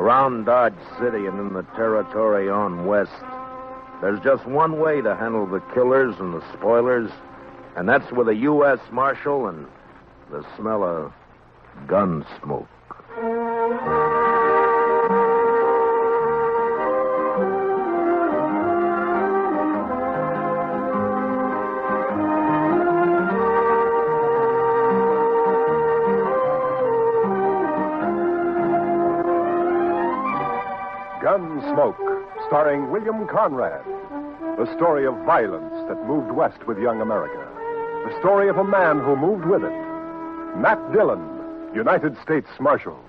Around Dodge City and in the territory on west, there's just one way to handle the killers and the spoilers, and that's with a U.S. Marshal and the smell of gun smoke. Gunsmoke, starring William Conrad. The story of violence that moved west with young America. The story of a man who moved with it. Matt Dillon, United States Marshal.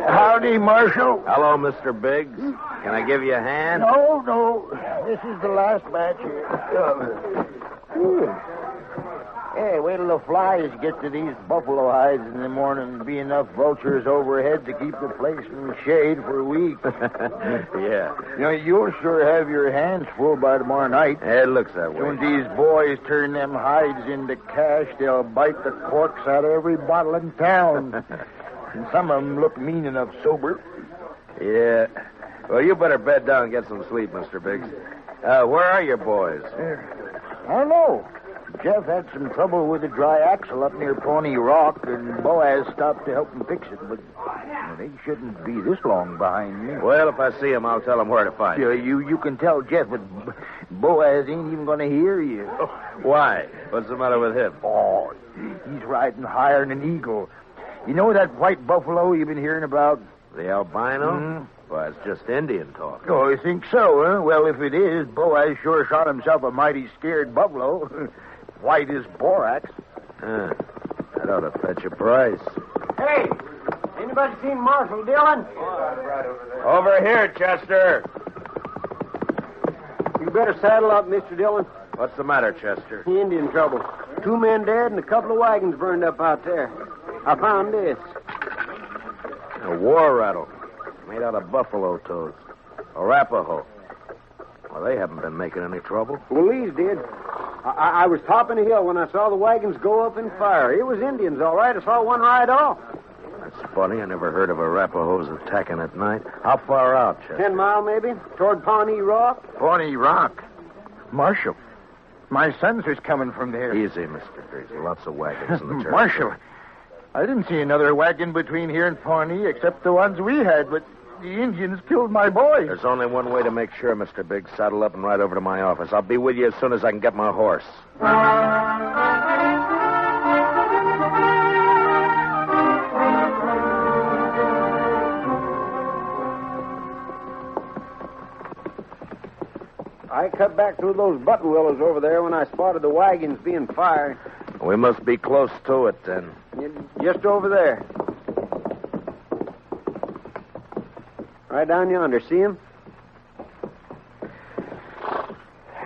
Howdy, Marshal. Hello, Mr. Biggs. Can I give you a hand? No. This is the last batch here. Hey, wait till the flies get to these buffalo hides in the morning and be enough vultures overhead to keep the place in the shade for a week. Yeah. You'll sure have your hands full by tomorrow night. It looks that way. When these boys turn them hides into cash, they'll bite the corks out of every bottle in town. And some of them look mean enough sober. Yeah. Well, you better bed down and get some sleep, Mr. Biggs. Where are your boys? I don't know. Jeff had some trouble with a dry axle up near Pawnee Rock, and Boaz stopped to help him fix it, but they shouldn't be this long behind me. Well, if I see him, I'll tell him where to find you. You can tell Jeff, but Boaz ain't even going to hear you. Why? What's the matter with him? Oh, he's riding higher than an eagle. You know that white buffalo you've been hearing about? The albino? Mm-hmm. Well, it's just Indian talk. Oh, you think so, huh? Well, if it is, Boaz sure shot himself a mighty scared buffalo. White as borax. That ought to fetch a price. Hey, anybody seen Marshal Dillon? Over here, Chester. You better saddle up, Mr. Dillon. What's the matter, Chester? Indian trouble. 2 men dead and a couple of wagons burned up out there. I found this. A war rattle made out of buffalo toes. Arapaho. Well, they haven't been making any trouble. Well, these did. I was topping a hill when I saw the wagons go up in fire. It was Indians, all right. I saw one ride off. That's funny. I never heard of Arapahoes attacking at night. How far out, Chester? 10 mile, maybe, toward Pawnee Rock. Pawnee Rock? Marshal, my sons was coming from there. Easy, Mr. Biggs. Lots of wagons in the territory. Marshal, I didn't see another wagon between here and Pawnee except the ones we had, but the Indians killed my boys. There's only one way to make sure, Mr. Biggs. Saddle up and ride over to my office. I'll be with you as soon as I can get my horse. I cut back through those button willows over there when I spotted the wagons being fired. We must be close to it, then. Just over there. Right down yonder. See him?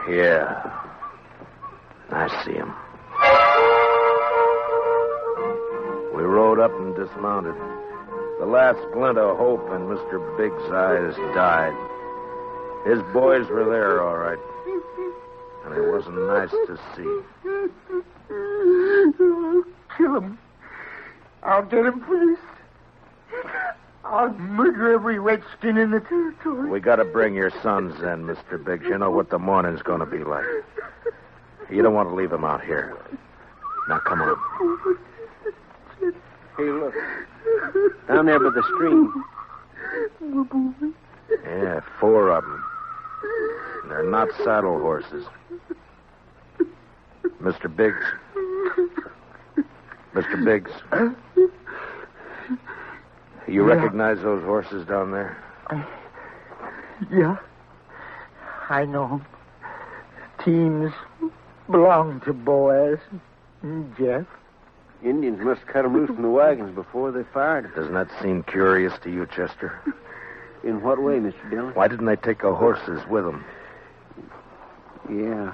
Yeah. I see him. We rode up and dismounted. The last glint of hope in Mr. Biggs' eyes died. His boys were there, all right. And it wasn't nice to see. Kill him. I'll get him, please. I'll murder every redskin in the territory. We got to bring your sons in, Mr. Biggs. You know what the morning's going to be like. You don't want to leave them out here. Now, come on. Hey, look. Down there by the stream. Yeah, 4 of them. They're not saddle horses. Mr. Biggs. Mr. Biggs. You recognize those horses down there? Yeah. I know them. Teams belong to Boaz and Jeff. Indians must cut them loose from the wagons before they fired it. Doesn't that seem curious to you, Chester? In what way, Mr. Dillon? Why didn't they take the horses with them? Yeah.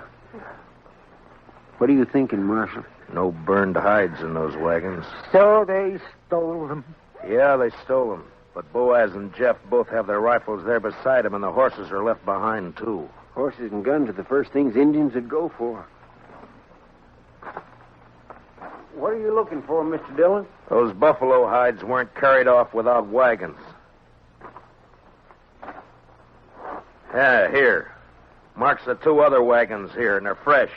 What are you thinking, Marshal? No burned hides in those wagons. So they stole them. Yeah, they stole them. But Boaz and Jeff both have their rifles there beside them, and the horses are left behind, too. Horses and guns are the first things Indians would go for. What are you looking for, Mr. Dillon? Those buffalo hides weren't carried off without wagons. Yeah, here. Marks the 2 other wagons here, and they're fresh.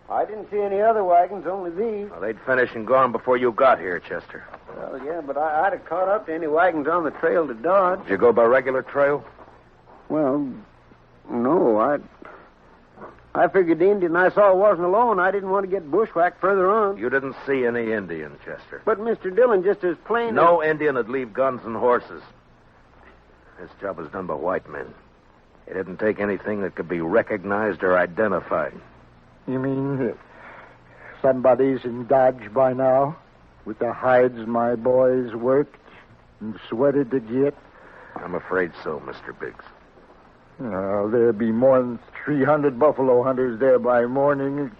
I didn't see any other wagons, only these. Well, they'd finished and gone before you got here, Chester. Well, yeah, but I'd have caught up to any wagons on the trail to Dodge. Did you go by regular trail? Well, no, I figured the Indian I saw wasn't alone. I didn't want to get bushwhacked further on. You didn't see any Indian, Chester. But, Mr. Dillon, just as plain No Indian would leave guns and horses. This job was done by white men. It didn't take anything that could be recognized or identified. You mean somebody's in Dodge by now? With the hides my boys worked and sweated to get? I'm afraid so, Mr. Biggs. There'd be more than 300 buffalo hunters there by morning.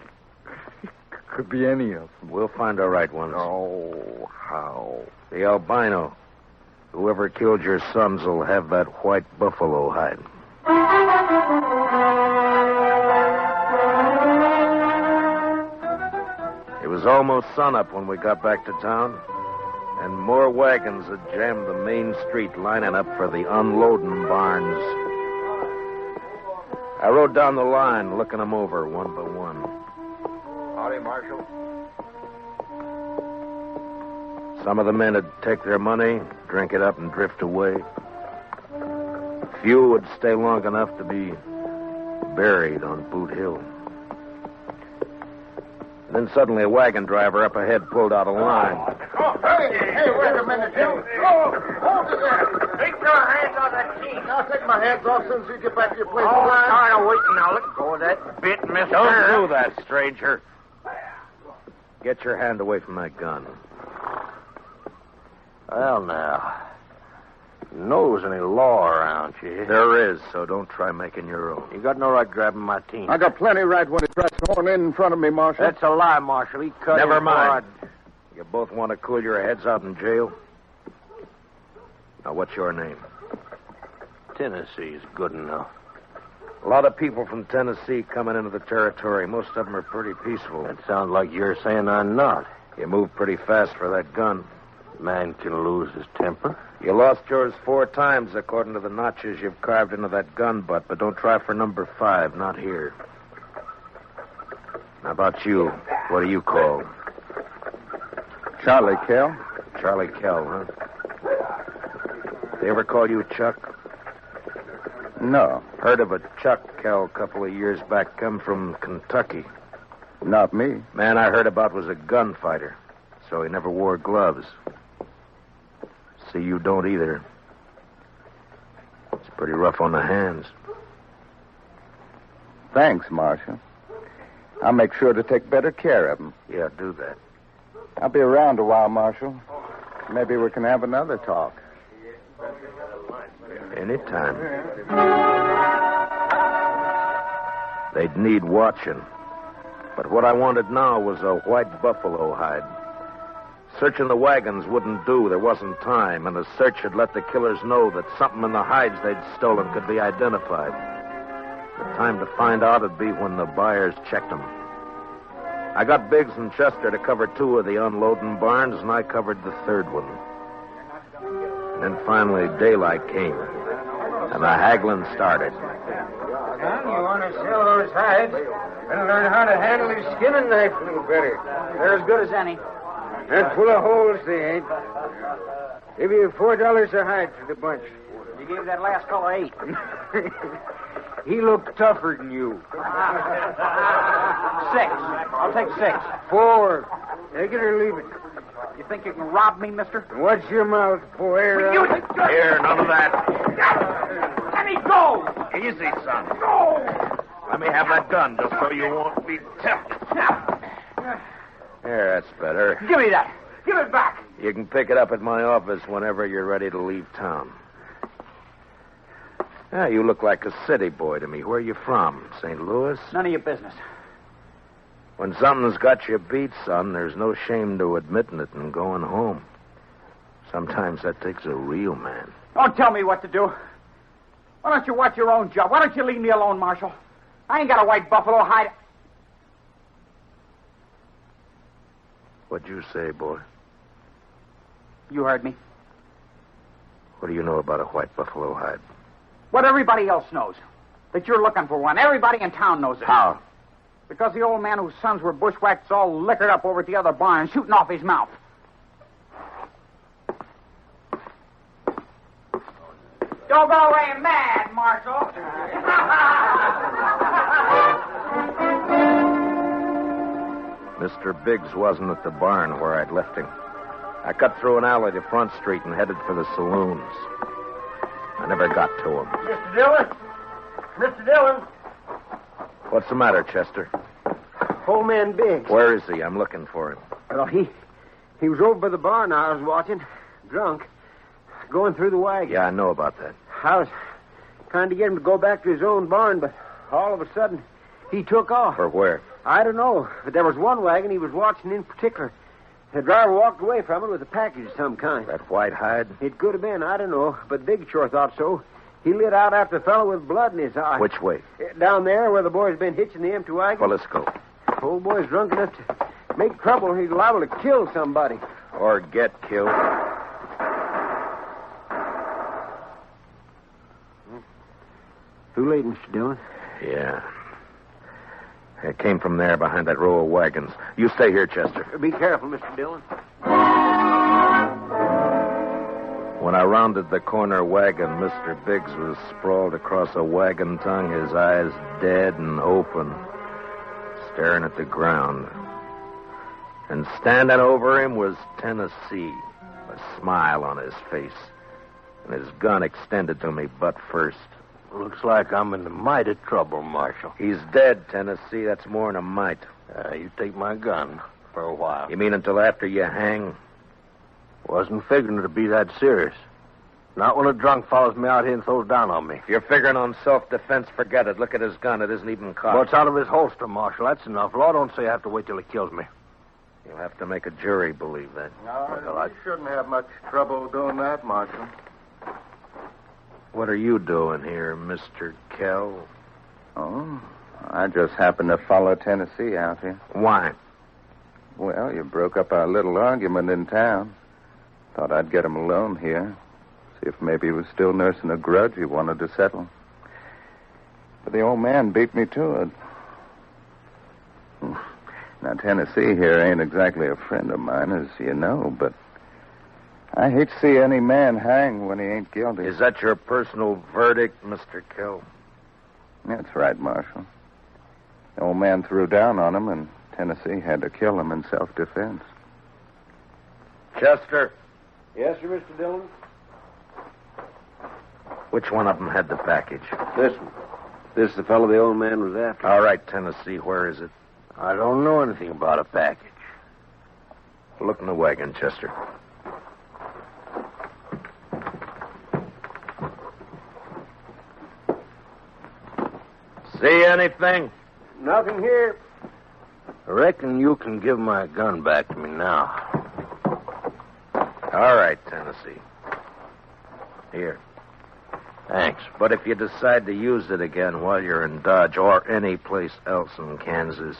Could be any of them. We'll find the right ones. Oh, how? The albino. Whoever killed your sons will have that white buffalo hide. It was almost sunup when we got back to town, and more wagons had jammed the main street lining up for the unloading barns. I rode down the line, looking them over one by one. Howdy, Marshal. Some of the men would take their money, drink it up, and drift away. Few would stay long enough to be buried on Boot Hill. Then suddenly a wagon driver up ahead pulled out a line. Oh, hey, wait a minute, Jim. Hold it there. Take your hands off that key. I'll take my hands off as soon as you get back to your place. All right. Tired of waiting now. Let go of that bit, mister. Don't do that, stranger. Get your hand away from that gun. Well, now. Knows any law around you. There is, so don't try making your own. You got no right grabbing my team. I got plenty right when he tries to horn in front of me, Marshal. That's a lie, Marshal. He cut Never his mind. blood. You both want to cool your heads out in jail? Now, what's your name? Tennessee's good enough. A lot of people from Tennessee coming into the territory. Most of them are pretty peaceful. That sounds like you're saying I'm not. You move pretty fast for that gun. Man can lose his temper. You lost yours 4 times, according to the notches you've carved into that gun butt, but don't try for number 5, not here. How about you? What do you call? Charlie Kell. Charlie Kell, huh? They ever call you Chuck? No, Heard of a Chuck Kell a couple of years back, come from Kentucky. not me. Man I heard about was a gunfighter, so he never wore gloves. See, you don't either. It's pretty rough on the hands. Thanks, Marshal. I'll make sure to take better care of him. Yeah, do that. I'll be around a while, Marshal. Maybe we can have another talk. Anytime. They'd need watching. But what I wanted now was a white buffalo hide. Searching the wagons wouldn't do. There wasn't time, and a search had let the killers know that something in the hides they'd stolen could be identified. The time to find out would be when the buyers checked them. I got Biggs and Chester to cover 2 of the unloading barns, and I covered the 3rd one. And then finally daylight came, and the haggling started. You want to sell those hides? Better learn how to handle your skinning knife a little better. They're as good as any. And full of holes they ain't. Give you $4 a hide for the bunch. You gave that last fellow 8. He looked tougher than you. 6. I'll take 6. 4. Take it or leave it. You think you can rob me, mister? Watch your mouth, boy. Here, none of that. Let me go! Easy, son. Go! Let me have that gun just so you won't be tempted. There, that's better. Give me that. Give it back. You can pick it up at my office whenever you're ready to leave town. Yeah, you look like a city boy to me. Where are you from? St. Louis? None of your business. When something's got you beat, son, there's no shame to admitting it and going home. Sometimes that takes a real man. Don't tell me what to do. Why don't you watch your own job? Why don't you leave me alone, Marshal? I ain't got a white buffalo hide. What'd you say, boy? You heard me. What do you know about a white buffalo hide? What everybody else knows. That you're looking for one. Everybody in town knows it. How? Because the old man whose sons were bushwhacked is all liquored up over at the other barn, shooting off his mouth. Don't go away mad, Marshal. Mr. Biggs wasn't at the barn where I'd left him. I cut through an alley to Front Street and headed for the saloons. I never got to him. Mr. Dillon? Mr. Dillon? What's the matter, Chester? Old man Biggs. Where is he? I'm looking for him. Well, he was over by the barn I was watching, drunk, going through the wagon. Yeah, I know about that. I was trying to get him to go back to his own barn, but all of a sudden, he took off. For where? I don't know, but there was one wagon he was watching in particular. The driver walked away from it with a package of some kind. That white hide? It could have been, I don't know, but Big sure thought so. He lit out after the fellow with blood in his eye. Which way? Down there where the boy's been hitching the empty wagon. Well, let's go. Old boy's drunk enough to make trouble. He's liable to kill somebody. Or get killed. Too late, Mr. Dillon. Yeah. It came from there behind that row of wagons. You stay here, Chester. Be careful, Mr. Dillon. When I rounded the corner wagon, Mr. Biggs was sprawled across a wagon tongue, his eyes dead and open, staring at the ground. And standing over him was Tennessee, a smile on his face, and his gun extended to me butt first. Looks like I'm in the mighty trouble, Marshal. He's dead, Tennessee. That's more than a mite. You take my gun for a while. You mean until after you hang? Wasn't figuring to be that serious. Not when a drunk follows me out here and throws down on me. If you're figuring on self-defense, forget it. Look at his gun. It isn't even cocked. Well, it's out of his holster, Marshal. That's enough. Law don't say I have to wait till he kills me. You'll have to make a jury believe that. No, you shouldn't have much trouble doing that, Marshal. What are you doing here, Mr. Kell? Oh, I just happened to follow Tennessee out here. Why? Well, you broke up our little argument in town. Thought I'd get him alone here. See if maybe he was still nursing a grudge he wanted to settle. But the old man beat me to it. Now, Tennessee here ain't exactly a friend of mine, as you know, but I hate to see any man hang when he ain't guilty. Is that your personal verdict, Mr. Kell? That's right, Marshal. The old man threw down on him, and Tennessee had to kill him in self-defense. Chester, Yes, sir, Mr. Dillon? which one of them had the package? This one. This is the fellow the old man was after. All right, Tennessee, where is it? I don't know anything about a package. Look in the wagon, Chester. See anything? Nothing here. I reckon you can give my gun back to me now. All right, Tennessee. Here. Thanks. But if you decide to use it again while you're in Dodge or any place else in Kansas,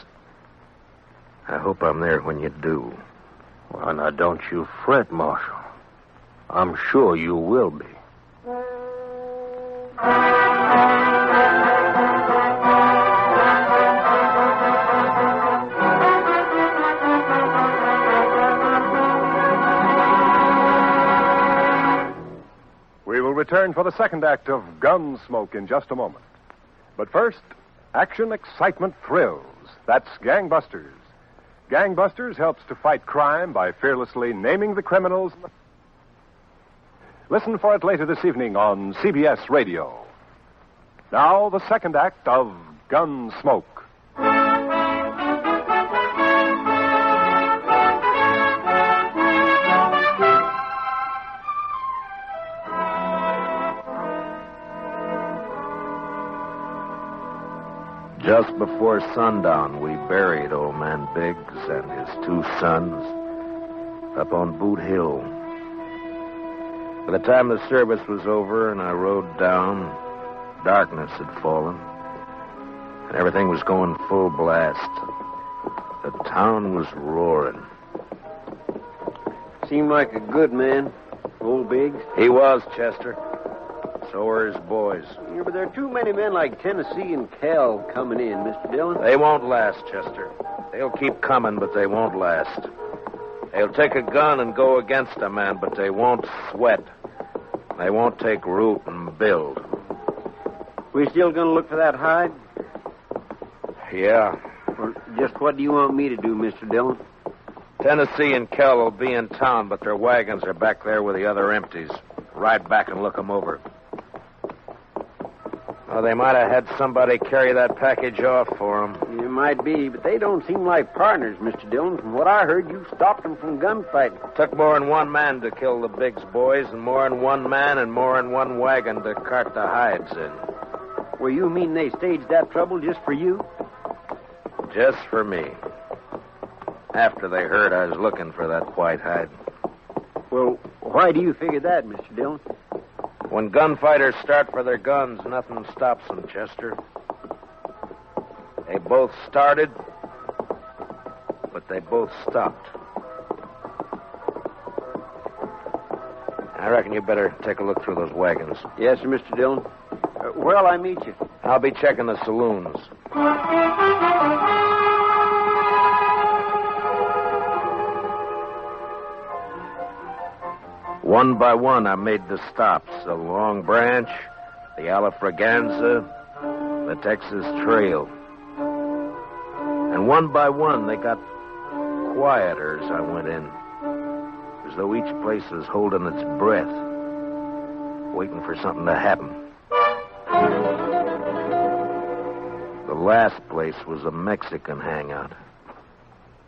I hope I'm there when you do. Well, now, don't you fret, Marshal. I'm sure you will be. We will return for the second act of Gunsmoke in just a moment. But first, action, excitement, thrills. That's Gangbusters. Gangbusters helps to fight crime by fearlessly naming the criminals. Listen for it later this evening on CBS Radio. Now, the second act of Gunsmoke. Just before sundown, we buried old man Biggs and his two sons up on Boot Hill. By the time the service was over and I rode down, darkness had fallen. and everything was going full blast. The town was roaring. Seemed like a good man, old Biggs. He was, Chester. So were his boys. Yeah, but there are too many men like Tennessee and Cal coming in, Mr. Dillon. They won't last, Chester. They'll keep coming, but they won't last. They'll take a gun and go against a man, but they won't sweat. They won't take root and build. We still going to look for that hide? Yeah. Well, just what do you want me to do, Mr. Dillon? Tennessee and Kell will be in town, but their wagons are back there with the other empties. Ride back and look them over. Well, they might have had somebody carry that package off for them. It might be, but they don't seem like partners, Mr. Dillon. From what I heard, you stopped them from gunfighting. Took more than one man to kill the Biggs boys, and more than one man and more than one wagon to cart the hides in. Well, you mean they staged that trouble just for you? Just for me. After they heard I was looking for that white hide. Well, why do you figure that, Mr. Dillon? When gunfighters start for their guns, nothing stops them, Chester. They both started, but they both stopped. I reckon you better take a look through those wagons. Yes, sir, Mr. Dillon. Where'll I meet you? I'll be checking the saloons. One by one, I made the stops. The Long Branch, the Alafraganza, the Texas Trail. And one by one, they got quieter as I went in. As though each place was holding its breath, waiting for something to happen. The last place was a Mexican hangout.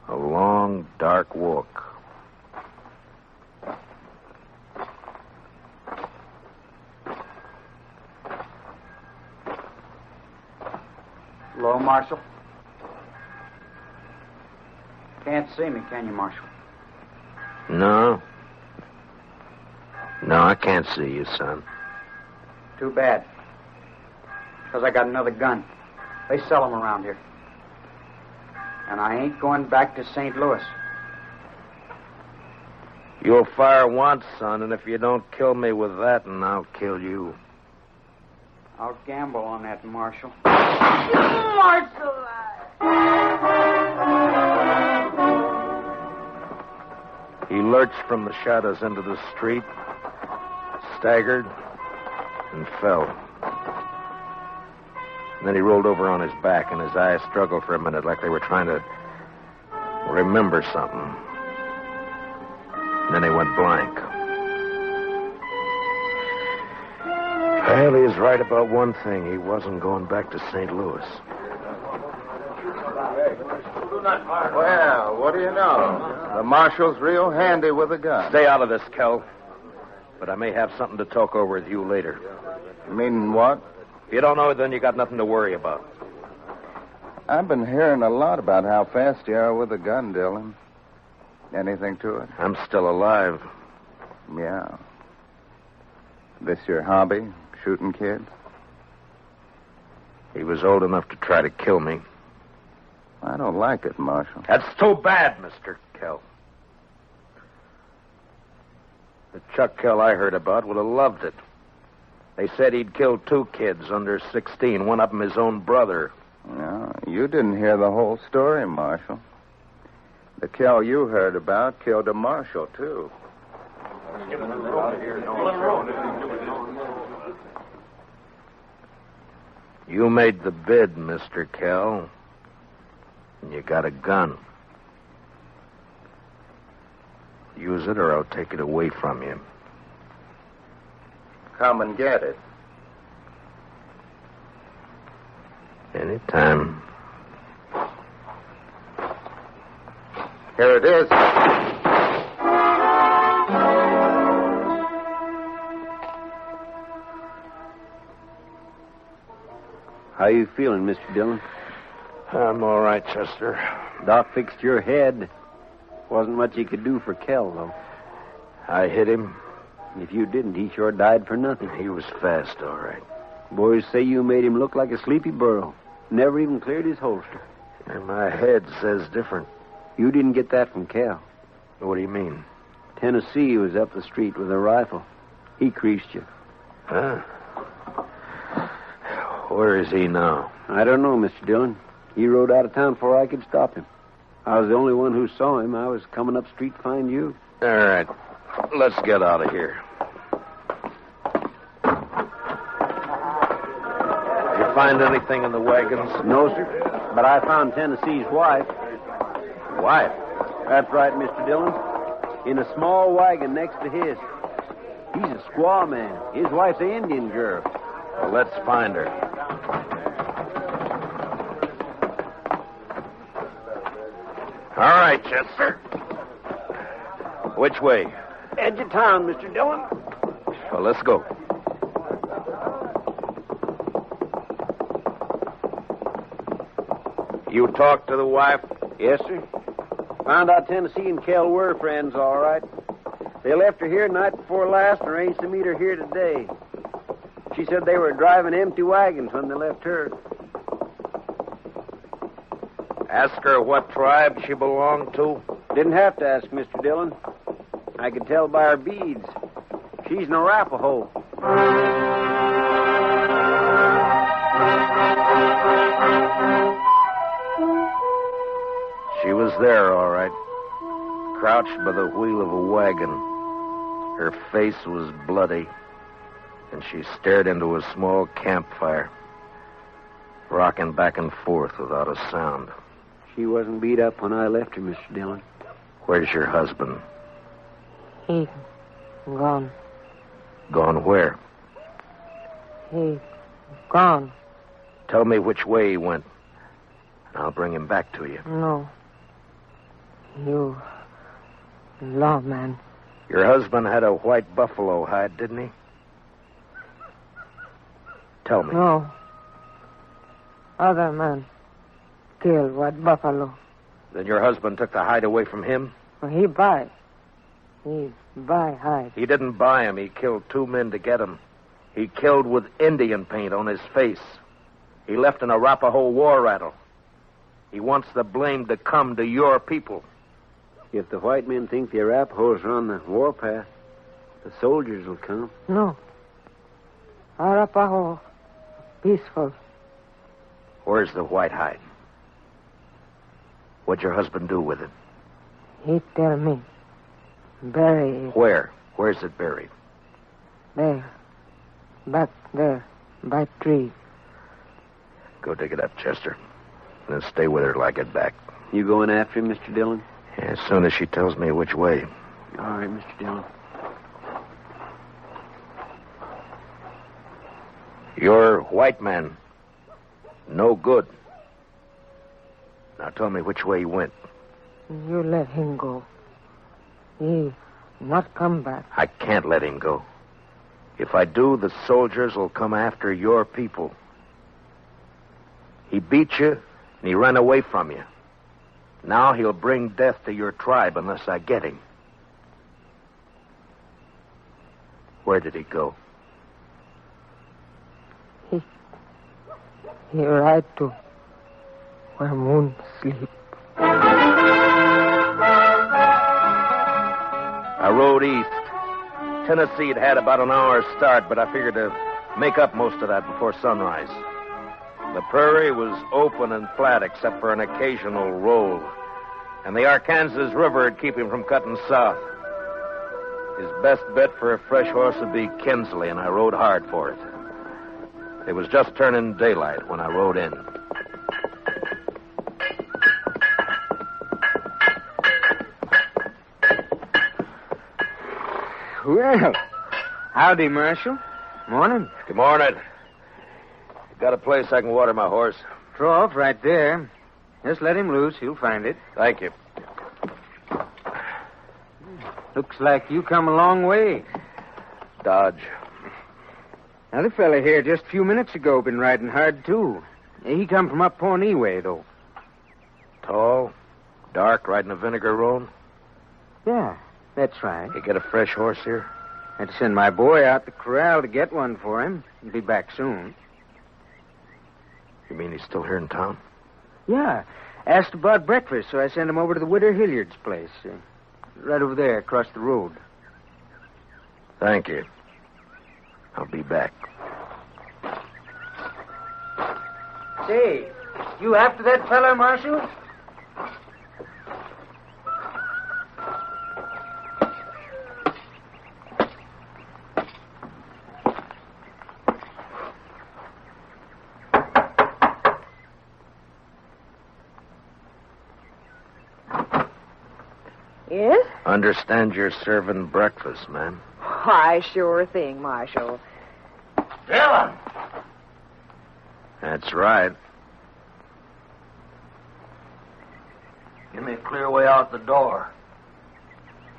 A long, dark walk. Hello, Marshal. Can't see me, can you, Marshal? No. No, I can't see you, son. Too bad. Because I got another gun. They sell them around here. And I ain't going back to St. Louis. You'll fire once, son, and if you don't kill me with that, and I'll kill you. I'll gamble on that, Marshal. Marshal! He lurched from the shadows into the street, staggered, and fell. And then he rolled over on his back, and his eyes struggled for a minute like they were trying to remember something. And then he went blank. Well, he was right about one thing. He wasn't going back to St. Louis. Well, what do you know? The marshal's real handy with a gun. Stay out of this, Kel. But I may have something to talk over with you later. You mean what? If you don't know it, then you got nothing to worry about. I've been hearing a lot about how fast you are with a gun, Dillon. Anything to it? I'm still alive. Yeah. This your hobby, shooting kids? He was old enough to try to kill me. I don't like it, Marshal. That's too bad, Mr. Kell. The Chuck Kell I heard about would have loved it. They said he'd killed 2 kids under 16, one of them his own brother. No, you didn't hear the whole story, Marshal. The Kell you heard about killed a marshal, too. You made the bid, Mr. Kell. And you got a gun. Use it or I'll take it away from you. Come and get it. Anytime. Here it is. How you feeling, Mr. Dillon? I'm all right, Chester. Doc fixed your head. Wasn't much he could do for Kell, though. I hit him. If you didn't, he sure died for nothing. He was fast, all right. Boys say you made him look like a sleepy burro. Never even cleared his holster. And my head says different. You didn't get that from Cal. What do you mean? Tennessee was up the street with a rifle. He creased you. Huh? Where is he now? I don't know, Mr. Dillon. He rode out of town before I could stop him. I was the only one who saw him. I was coming up street to find you. All right. Let's get out of here. Did you find anything in the wagons? No, sir. But I found Tennessee's wife. Wife? That's right, Mr. Dillon. In a small wagon next to his. He's a squaw man. His wife's an Indian girl. Well, let's find her. All right, Chester. Which way? Edge of town, Mr. Dillon. Well, let's go. You talked to the wife? Yes, sir. Found out Tennessee and Kel were friends, all right. They left her here night before last and arranged to meet her here today. She said they were driving empty wagons when they left her. Ask her what tribe she belonged to? Didn't have to ask, Mr. Dillon. I could tell by her beads. She's an Arapaho. She was there, all right. Crouched by the wheel of a wagon. Her face was bloody, and she stared into a small campfire, rocking back and forth without a sound. She wasn't beat up when I left her, Mr. Dillon. Where's your husband? He gone. Gone where? He gone. Tell me which way he went, and I'll bring him back to you. No. You lawman. Your husband had a white buffalo hide, didn't he? Tell me. No. Other man killed white buffalo. Then your husband took the hide away from him? He buy. He buy hide. He didn't buy him. He killed 2 men to get him. He killed with Indian paint on his face. He left an Arapaho war rattle. He wants the blame to come to your people. If the white men think the Arapahoes are on the warpath, the soldiers will come. No. Arapaho peaceful. Where's the white hide? What'd your husband do with it? He tell me. Bury it. Where? Where's it buried? There. Back there. By tree. Go dig it up, Chester. And then stay with her till I get back. You going after him, Mr. Dillon? Yeah, as soon as she tells me which way. All right, Mr. Dillon. You're white man. No good. Now tell me which way he went. You let him go. He not come back. I can't let him go. If I do, the soldiers will come after your people. He beat you, and he ran away from you. Now he'll bring death to your tribe unless I get him. Where did he go? He ride to where moon sleep. I rode east. Tennessee had about an hour's start, but I figured to make up most of that before sunrise. The prairie was open and flat except for an occasional roll, and the Arkansas River would keep him from cutting south. His best bet for a fresh horse would be Kinsley, and I rode hard for it. It was just turning daylight when I rode in. Well, howdy, Marshal. Morning. Good morning. Got a place I can water my horse? Trough right there. Just let him loose. He'll find it. Thank you. Looks like you come a long way. Dodge. Another fella here just a few minutes ago been riding hard, too. He come from up Pawnee way, though. Tall, dark, riding a vinegar roan? Yeah, that's right. You get a fresh horse here? I had to send my boy out the corral to get one for him. He'll be back soon. You mean he's still here in town? Yeah. Asked about breakfast, so I sent him over to the Widow Hilliard's place. Right over there, across the road. Thank you. I'll be back. Say, you after that fella, Marshal? Yes? Understand you're serving breakfast, ma'am. Why, sure thing, Marshal. Dylan! That's right. Give me a clear way out the door,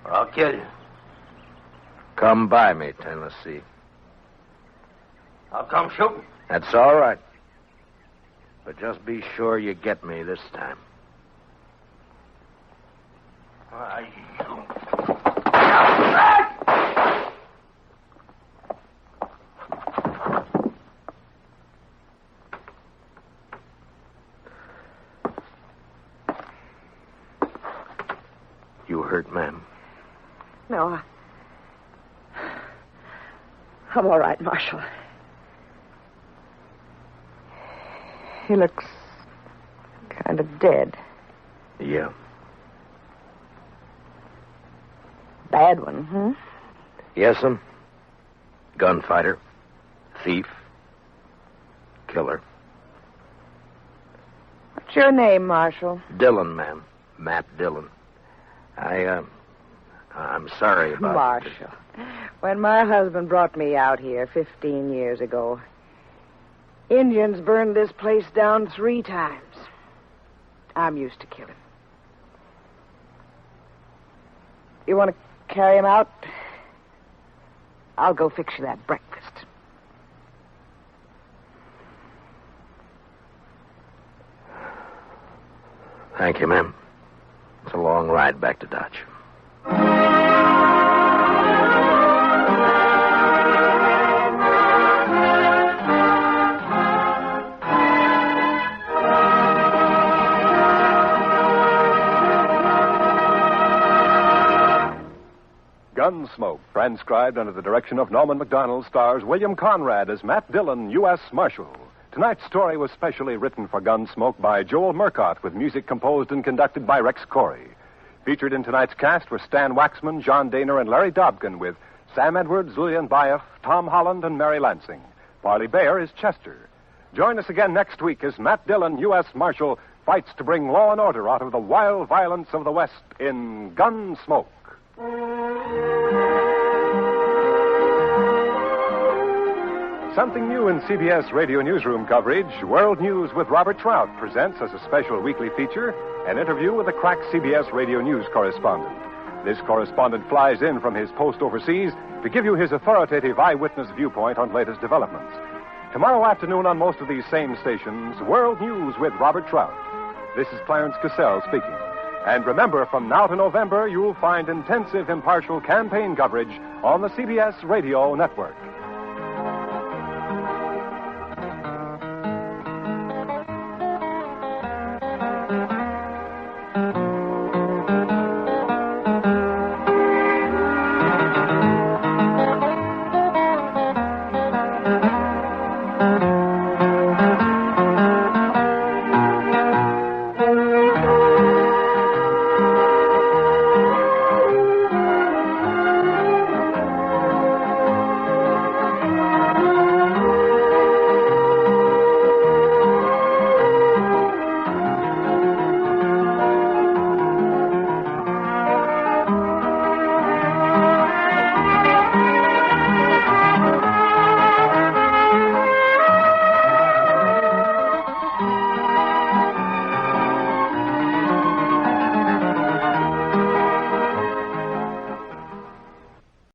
or I'll kill you. Come by me, Tennessee. I'll come shooting. That's all right. But just be sure you get me this time. You hurt, ma'am? No, I'm all right, Marshal. He looks kind of dead. Yeah. Bad one, hmm? Yes'm. Gunfighter. Thief. Killer. What's your name, Marshal? Dillon, ma'am. Matt Dillon. I'm sorry about Marshal. When my husband brought me out here 15 years ago, Indians burned this place down 3 times. I'm used to killing. You want to carry him out? I'll go fix you that breakfast. Thank you, ma'am. It's a long ride back to Dodge. Gunsmoke, transcribed under the direction of Norman Macdonald, stars William Conrad as Matt Dillon, U.S. Marshal. Tonight's story was specially written for Gunsmoke by Joel Murcott, with music composed and conducted by Rex Corey. Featured in tonight's cast were Stan Waxman, John Daner, and Larry Dobkin, with Sam Edwards, Lillian Baeff, Tom Holland, and Mary Lansing. Parley Bayer is Chester. Join us again next week as Matt Dillon, U.S. Marshal, fights to bring law and order out of the wild violence of the West in Gunsmoke. Something new in CBS Radio Newsroom coverage, World News with Robert Trout presents as a special weekly feature an interview with a crack CBS Radio News correspondent. This correspondent flies in from his post overseas to give you his authoritative eyewitness viewpoint on latest developments. Tomorrow afternoon on most of these same stations, World News with Robert Trout. This is Clarence Cassell speaking. And remember, from now to November, you'll find intensive, impartial campaign coverage on the CBS Radio Network.